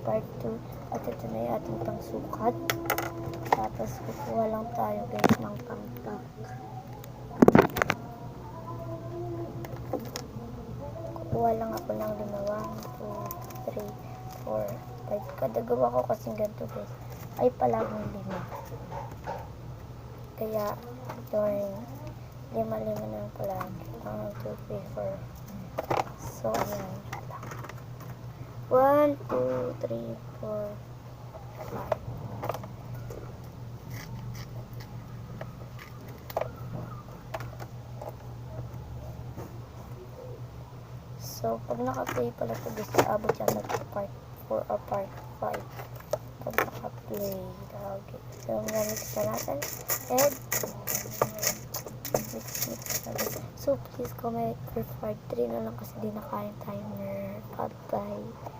part 2. At ito na yung ating pangsukat. Tapos kukuha lang tayo guys ng pangtak. Kukuha lang ako ng 5, 1, 2, 3, 4, 5. Kada gawa ko kasing ganito guys ay palaging 5. Kaya ito ay 5 na palagi. 1, 2, 3, 4. So ayan. 1, 2, 3, 4, 5. So, pag naka-play pala ito guys, abot yan na part 4 or part 5. Pag naka-play. Okay. So, gamit pa natin. And, mix natin. So, please comment for part 3 na lang kasi di na kayang timer. Bye-bye.